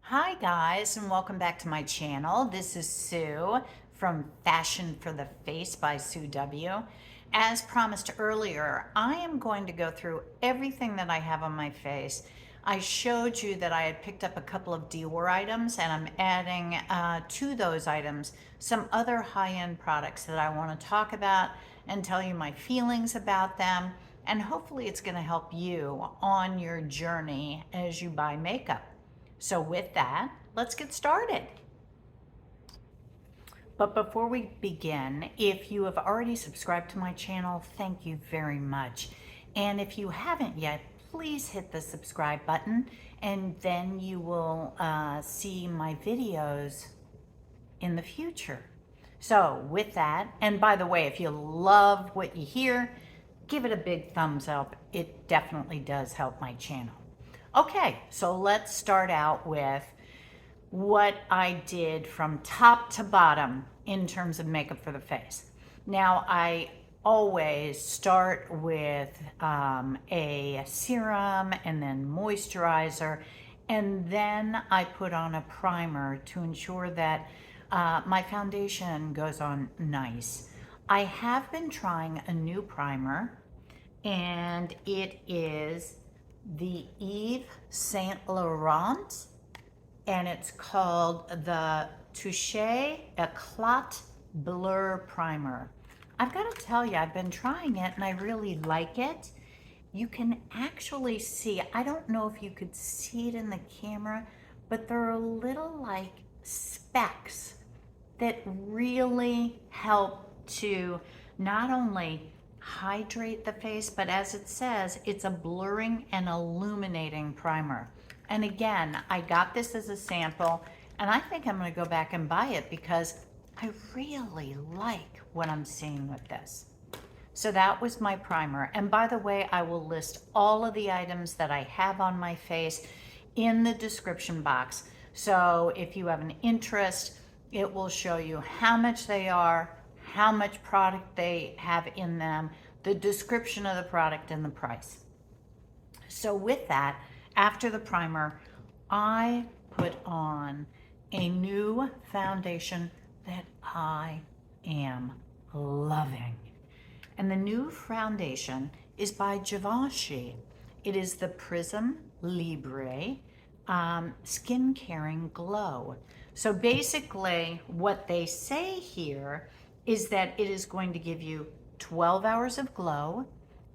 Hi guys, and welcome back to my channel. This is Sue from Fashion for the Face by Sue W. As promised earlier, I am going to go through everything that I have on my face. I showed you that I had picked up a couple of Dior items, and I'm adding to those items some other high-end products that I want to talk about and tell you my feelings about them, and hopefully it's going to help you on your journey as you buy makeup. So with that, let's get started. But before we begin, if you have already subscribed to my channel, thank you very much. And if you haven't yet, please hit the subscribe button, and then you will see my videos in the future. So with that, and by the way, if you love what you hear, give it a big thumbs up. It definitely does help my channel. Okay, so let's start out with what I did from top to bottom in terms of makeup for the face. Now, I always start with a serum and then moisturizer, and then I put on a primer to ensure that my foundation goes on nice. I have been trying a new primer, and it is the Yves Saint Laurent, and it's called the Touche Eclat Blur Primer. I've got to tell you, I've been trying it and I really like it. You can actually see, I don't know if you could see it in the camera, but there are little like specks that really help to not only hydrate the face, but as it says, it's a blurring and illuminating primer. And again, I got this as a sample, and I think I'm going to go back and buy it because I really like what I'm seeing with this. So that was my primer. And by the way, I will list all of the items that I have on my face in the description box. So if you have an interest, it will show you how much they are, how much product they have in them, the description of the product, and the price. So with that, after the primer, I put on a new foundation that I am loving. And the new foundation is by Givenchy. It is the Prisme Libre Skin Caring Glow. So basically what they say here is that it is going to give you 12 hours of glow.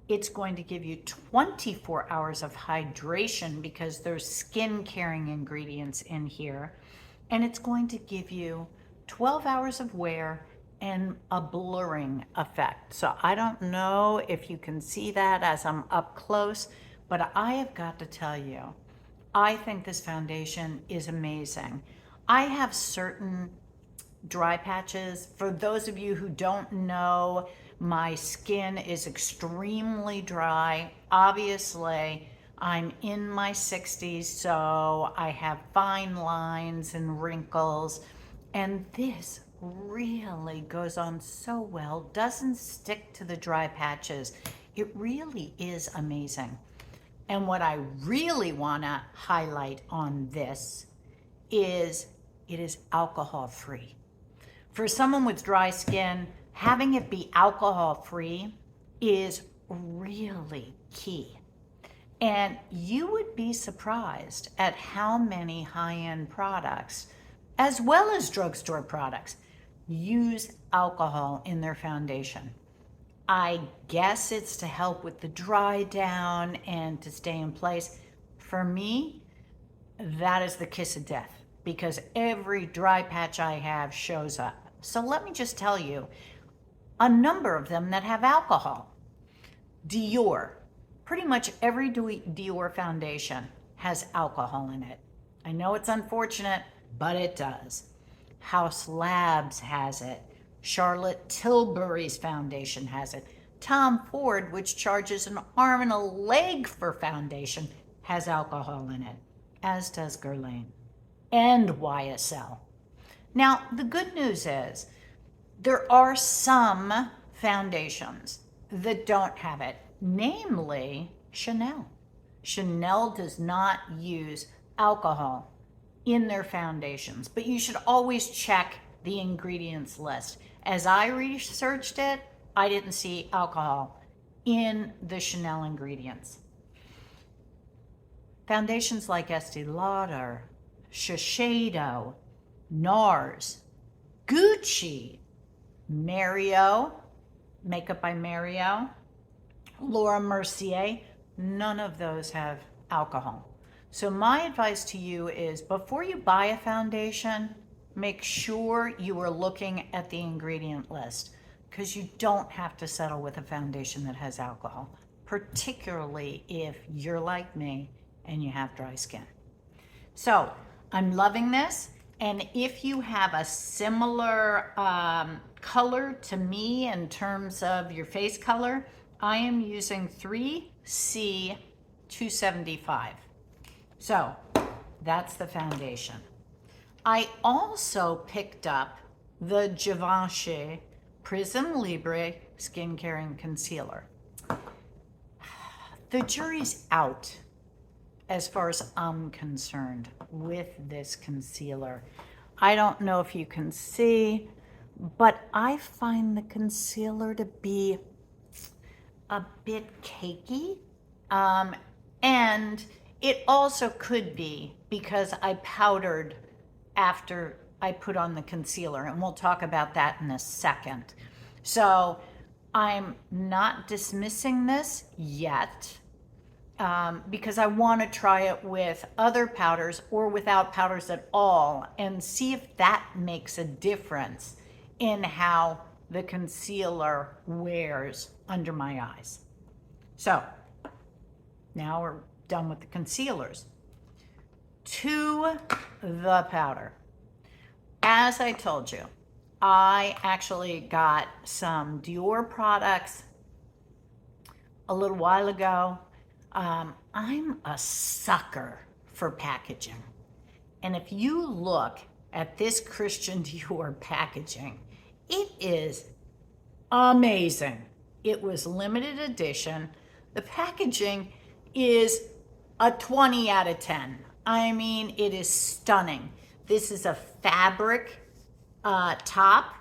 It's going to give you 24 hours of hydration because there's skin caring ingredients in here. And it's going to give you 12 hours of wear and a blurring effect. So I don't know if you can see that as I'm up close, but I have got to tell you, I think this foundation is amazing. I have certain dry patches. For those of you who don't know, my skin is extremely dry. Obviously, I'm in my 60s, so I have fine lines and wrinkles, and this really goes on so well, doesn't stick to the dry patches. It really is amazing. And what I really want to highlight on this is it is alcohol free. For someone with dry skin, having it be alcohol free is really key. And you would be surprised at how many high-end products, as well as drugstore products, use alcohol in their foundation. I guess it's to help with the dry down and to stay in place. For me, that is the kiss of death because every dry patch I have shows up. So let me just tell you a number of them that have alcohol. Dior. Pretty much every Dior foundation has alcohol in it. I know it's unfortunate, but it does. House Labs has it. Charlotte Tilbury's foundation has it. Tom Ford, which charges an arm and a leg for foundation, has alcohol in it, as does Guerlain and YSL. Now, the good news is there are some foundations that don't have it, namely Chanel. Chanel does not use alcohol in their foundations, but you should always check the ingredients list. As I researched it, I didn't see alcohol in the Chanel ingredients. Foundations like Estee Lauder, Shiseido, NARS, Gucci, Mario, Makeup by Mario, Laura Mercier, none of those have alcohol. So my advice to you is before you buy a foundation, make sure you are looking at the ingredient list, because you don't have to settle with a foundation that has alcohol, particularly if you're like me and you have dry skin. So I'm loving this. And if you have a similar color to me in terms of your face color, I am using 3C275. So that's the foundation. I also picked up the Givenchy Prisme Libre Skincare and Concealer. The jury's out as far as I'm concerned with this concealer. I don't know if you can see, but I find the concealer to be a bit cakey. And it also could be because I powdered after I put on the concealer, and we'll talk about that in a second. So I'm not dismissing this yet because I want to try it with other powders or without powders at all and see if that makes a difference in how the concealer wears under my eyes. So now we're done with the concealers. To the powder. As I told you, I actually got some Dior products a little while ago. I'm a sucker for packaging. And if you look at this Christian Dior packaging, it is amazing. It was limited edition. The packaging is a 20 out of 10. I mean, it is stunning. This is a fabric top.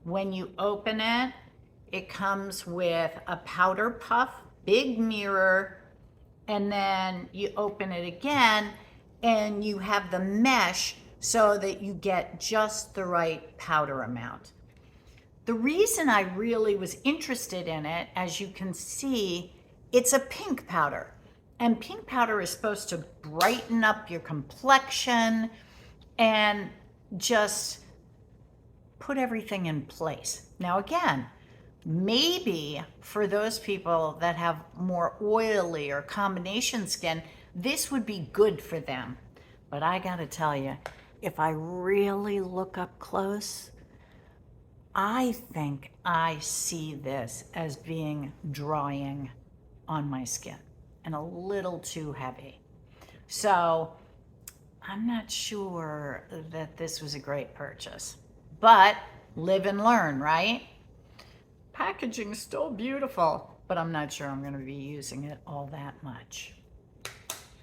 When you open it, it comes with a powder puff, big mirror, and then you open it again and you have the mesh so that you get just the right powder amount. The reason I really was interested in it, as you can see, it's a pink powder. And pink powder is supposed to brighten up your complexion and just put everything in place. Now again, maybe for those people that have more oily or combination skin, this would be good for them. But I gotta tell you, if I really look up close, I think I see this as being drying on my skin and a little too heavy. So I'm not sure that this was a great purchase, but live and learn, right? Packaging is still beautiful, but I'm not sure I'm going to be using it all that much.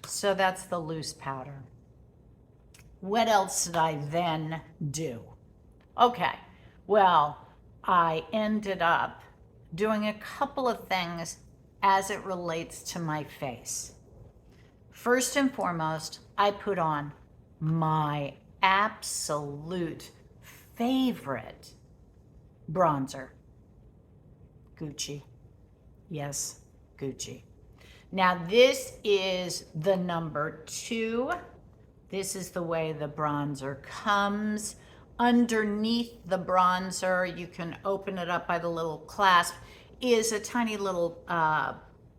So that's the loose powder. What else did I then do? Okay, well, I ended up doing a couple of things as it relates to my face. First and foremost, I put on my absolute favorite bronzer. Gucci. Yes, Gucci. Now this is the number 2. This is the way the bronzer comes. Underneath the bronzer, you can open it up by the little clasp, is a tiny little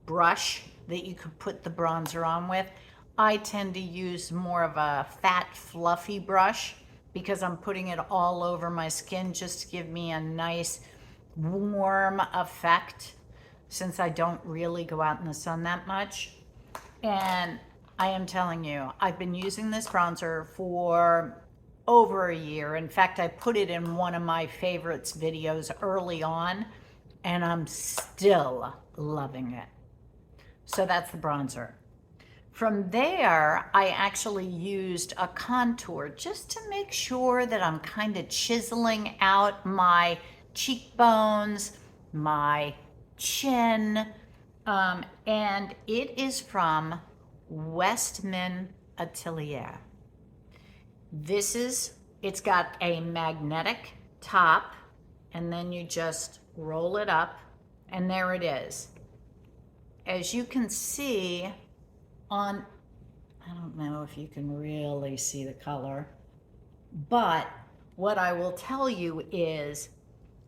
brush that you could put the bronzer on with. I tend to use more of a fat, fluffy brush because I'm putting it all over my skin just to give me a nice warm effect, since I don't really go out in the sun that much. And I am telling you, I've been using this bronzer for over a year. In fact, I put it in one of my favorites videos early on, and I'm still loving it. So that's the bronzer. From there, I actually used a contour just to make sure that I'm kind of chiseling out my cheekbones, my chin, and it is from Westman Atelier. It's got a magnetic top, and then you just roll it up, and there it is. As you can see I don't know if you can really see the color, but what I will tell you is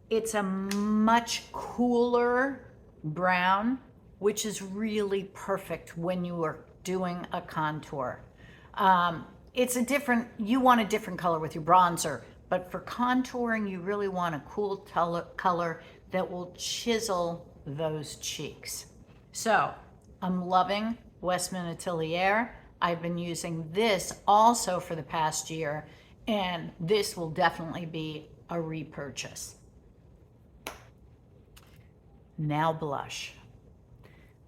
it's a much cooler brown, which is really perfect when you are doing a contour. You want a different color with your bronzer, but for contouring, you really want a cool color that will chisel those cheeks. So I'm loving Westman Atelier. I've been using this also for the past year, and this will definitely be a repurchase. Now blush.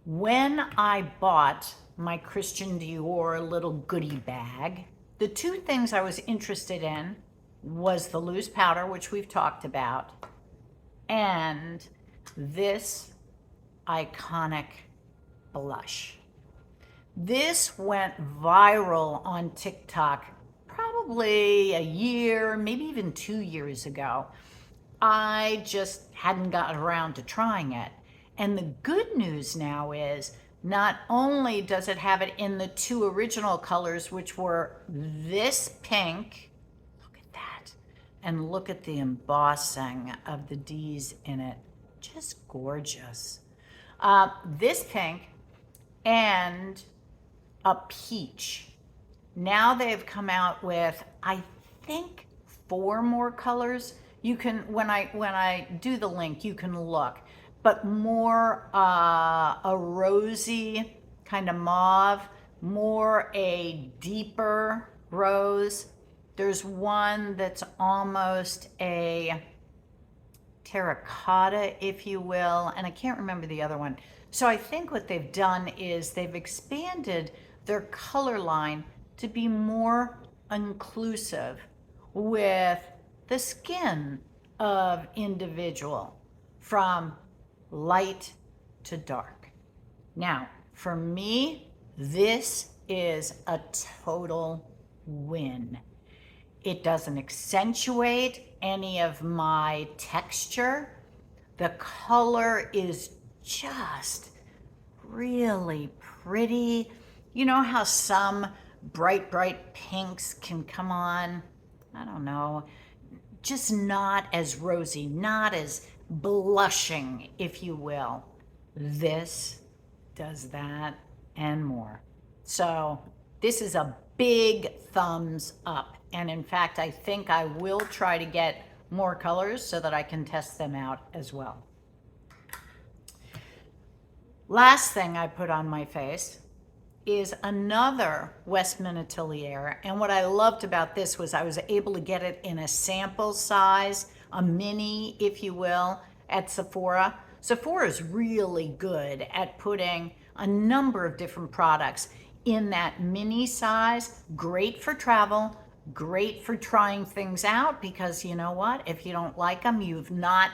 When I bought my Christian Dior little goodie bag, the two things I was interested in was the loose powder, which we've talked about, and this iconic blush. This went viral on TikTok probably a year, maybe even 2 years ago. I just hadn't gotten around to trying it. And the good news now is not only does it have it in the two original colors, which were this pink, look at that, and look at the embossing of the D's in it, just gorgeous. This pink and a peach. Now they've come out with, I think, 4 more colors. You can, when I do the link, you can look, but more a rosy kind of mauve, more a deeper rose. There's one that's almost a terracotta, if you will, and I can't remember the other one. So I think what they've done is they've expanded their color line to be more inclusive with the skin of individual, from light to dark. Now, for me, this is a total win. It doesn't accentuate any of my texture. The color is just really pretty. You know how some bright pinks can come on, I don't know, just not as rosy, not as blushing, if you will. This does that and more. So this is a big thumbs up. And in fact, I think I will try to get more colors so that I can test them out as well. Last thing I put on my face is another Westman Atelier. And what I loved about this was I was able to get it in a sample size, a mini, if you will, at Sephora. Sephora is really good at putting a number of different products in that mini size. Great for travel, great for trying things out, because you know what? If you don't like them, you've not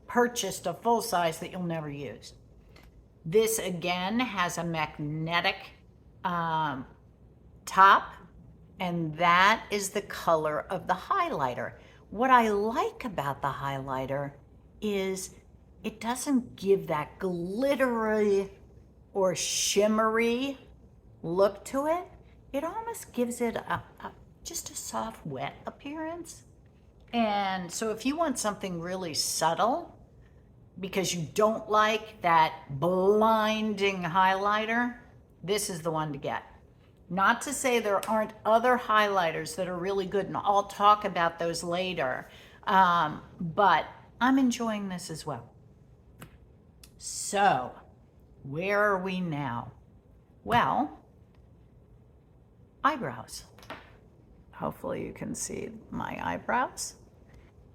purchased a full size that you'll never use. This again has a magnetic top, and that is the color of the highlighter. What I like about the highlighter is it doesn't give that glittery or shimmery look to it. It almost gives it just a soft, wet appearance. And so if you want something really subtle, because you don't like that blinding highlighter, this is the one to get. Not to say there aren't other highlighters that are really good, and I'll talk about those later, but I'm enjoying this as well. So, where are we now? Well, eyebrows. Hopefully you can see my eyebrows.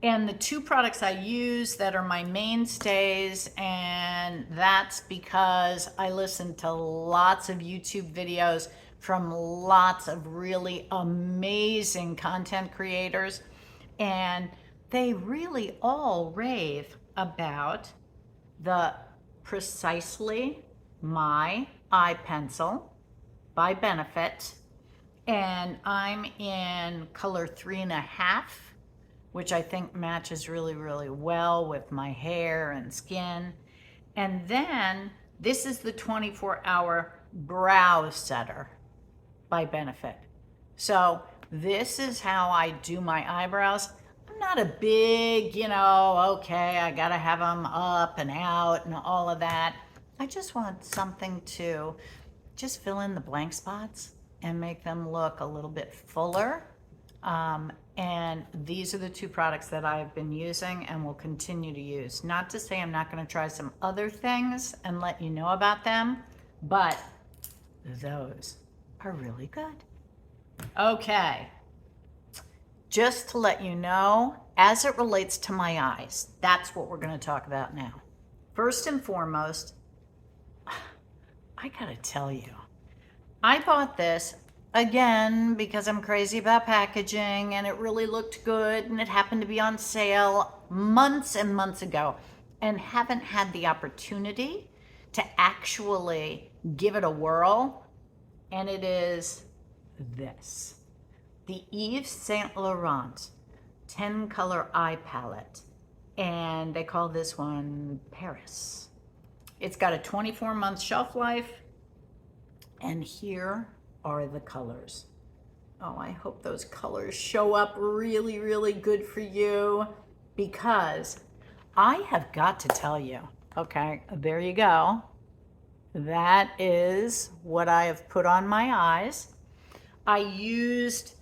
And the two products I use that are my mainstays, and that's because I listen to lots of YouTube videos from lots of really amazing content creators, and they really all rave about the Precisely My Eye Pencil by Benefit, and I'm in color 3.5, which I think matches really, really well with my hair and skin. And then this is the 24-hour brow setter by Benefit. So this is how I do my eyebrows. I'm not a big, okay, I gotta have them up and out and all of that. I just want something to just fill in the blank spots and make them look a little bit fuller. And these are the two products that I've been using and will continue to use. Not to say I'm not going to try some other things and let you know about them, but those are really good. Okay, just to let you know, as it relates to my eyes, that's what we're going to talk about now. First and foremost, I gotta tell you, I bought this again because I'm crazy about packaging, and it really looked good, and it happened to be on sale months and months ago, and haven't had the opportunity to actually give it a whirl. And it is this, the Yves Saint Laurent 10 color eye palette, and they call this one Paris. It's got a 24-month shelf life, and here are the colors. Oh, I hope those colors show up really, really good for you, because I have got to tell you, okay, there you go. That is what I have put on my eyes. I used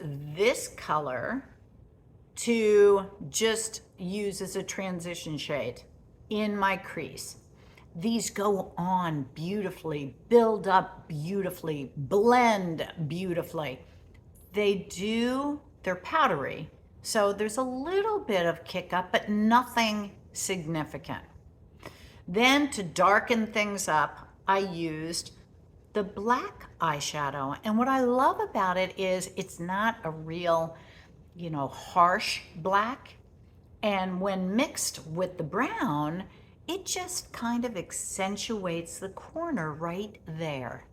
this color to just use as a transition shade in my crease. These go on beautifully, build up beautifully, blend beautifully. They're powdery, so there's a little bit of kick up, but nothing significant. Then to darken things up, I used the black eyeshadow. And what I love about it is it's not a real, harsh black. And when mixed with the brown, it just kind of accentuates the corner right there.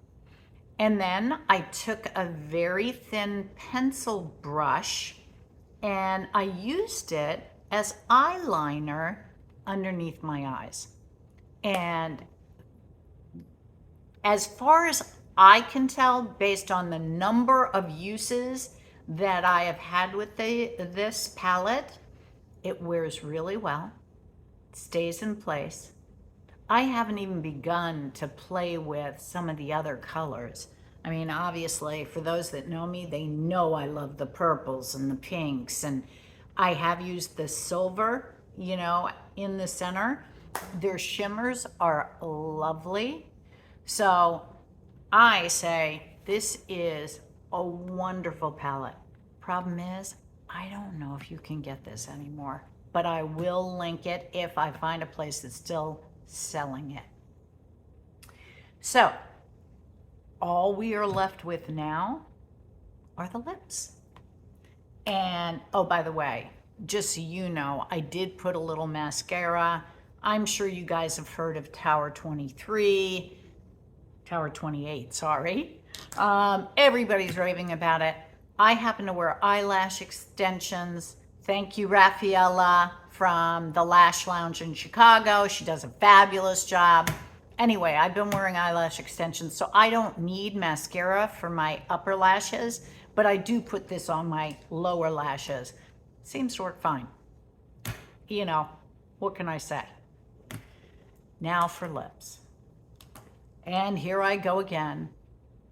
And then I took a very thin pencil brush and I used it as eyeliner underneath my eyes. And as far as I can tell, based on the number of uses that I have had with this palette, it wears really well, stays in place. I haven't even begun to play with some of the other colors. I mean, obviously, for those that know me, they know I love the purples and the pinks, and I have used the silver, in the center. Their shimmers are lovely. So I say this is a wonderful palette. Problem is, I don't know if you can get this anymore, but I will link it if I find a place that's still selling it. So all we are left with now are the lips. And oh, by the way, just so you know, I did put a little mascara. I'm sure you guys have heard of Tower 28, sorry. Everybody's raving about it. I happen to wear eyelash extensions. Thank you, Raffaella from the Lash Lounge in Chicago. She does a fabulous job. Anyway, I've been wearing eyelash extensions, so I don't need mascara for my upper lashes, but I do put this on my lower lashes. Seems to work fine. What can I say? Now for lips. And here I go again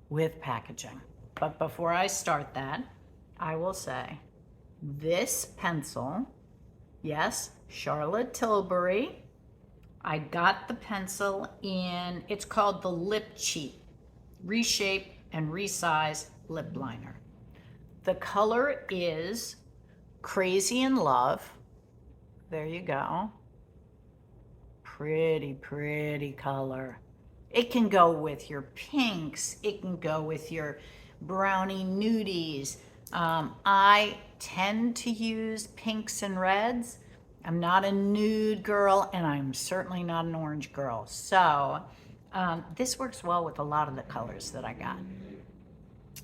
with packaging. But before I start that, I will say this pencil, yes, Charlotte Tilbury. I got the pencil in, it's called the Lip Cheat Reshape and Resize Lip Liner. The color is Crazy in Love. There you go. Pretty, pretty color. It can go with your pinks. It can go with your brownie nudies. I tend to use pinks and reds. I'm not a nude girl, and I'm certainly not an orange girl. So this works well with a lot of the colors that I got.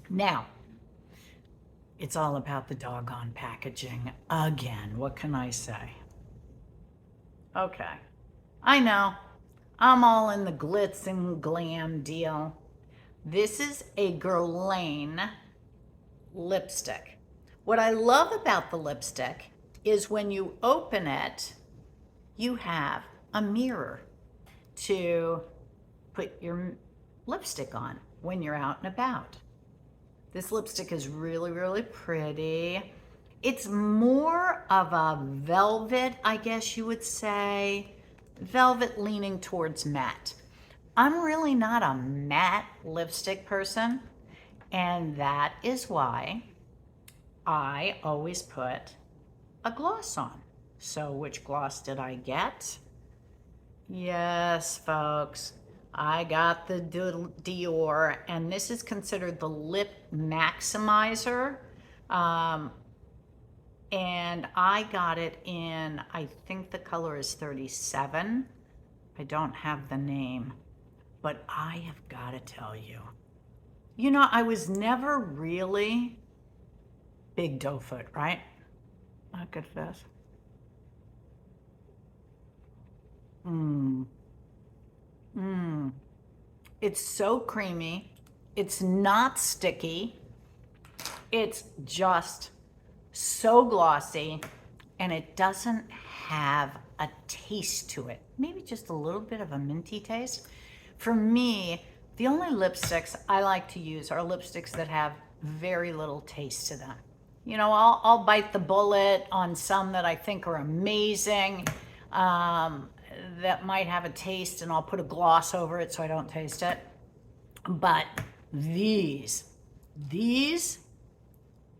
Now, it's all about the doggone packaging again. What can I say? Okay, I know. I'm all in the glitz and glam deal. This is a Guerlain lipstick. What I love about the lipstick is when you open it, you have a mirror to put your lipstick on when you're out and about. This lipstick is really, really pretty. It's more of a velvet, I guess you would say. Velvet leaning towards matte. I'm really not a matte lipstick person, and that is why I always put a gloss on. So which gloss did I get? Yes, folks, I got the Dior, and this is considered the lip maximizer. And I got it in, I think the color is 37. I don't have the name, but I have got to tell you, you know, I was never really big doe foot, right? Look at this. It's so creamy. It's not sticky. It's just so glossy, and it doesn't have a taste to it. Maybe just a little bit of a minty taste. For me, the only lipsticks I like to use are lipsticks that have very little taste to them. You know, I'll bite the bullet on some that I think are amazing, that might have a taste, and I'll put a gloss over it so I don't taste it. But these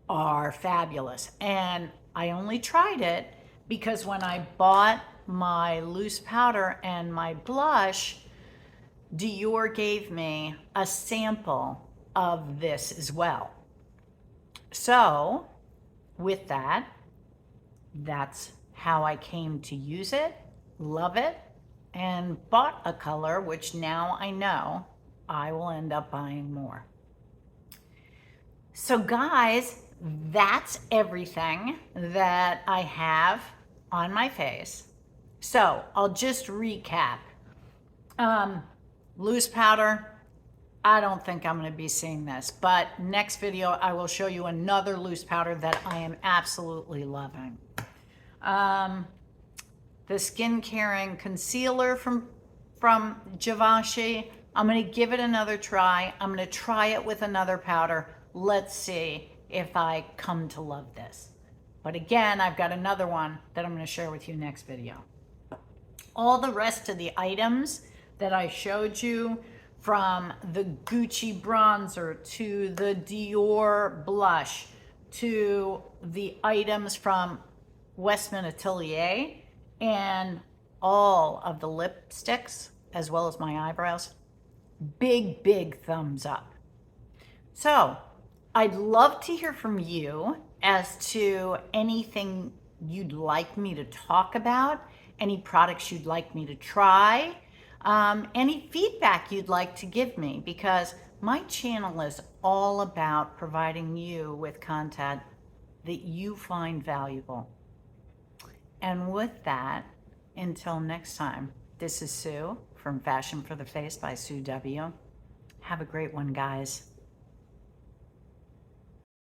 are fabulous. And I only tried it because when I bought my loose powder and my blush, Dior gave me a sample of this as well. So with that, that's how I came to use it, love it, and bought a color which now I know I will end up buying more. So guys, that's everything that I have on my face. So I'll just recap. Loose powder, I don't think I'm going to be seeing this, but next video I will show you another loose powder that I am absolutely loving. The Skin Caring Concealer from Givenchy, I'm going to give it another try. I'm going to try it with another powder. Let's see if I come to love this. But again, I've got another one that I'm going to share with you next video. All the rest of the items that I showed you, from the Gucci bronzer to the Dior blush to the items from Westman Atelier and all of the lipsticks as well as my eyebrows, big thumbs up. So I'd love to hear from you as to anything you'd like me to talk about, any products you'd like me to try, any feedback you'd like to give me, because my channel is all about providing you with content that you find valuable. And with that, until next time, this is Sue from Fashion for the Face by Sue W. Have a great one, guys.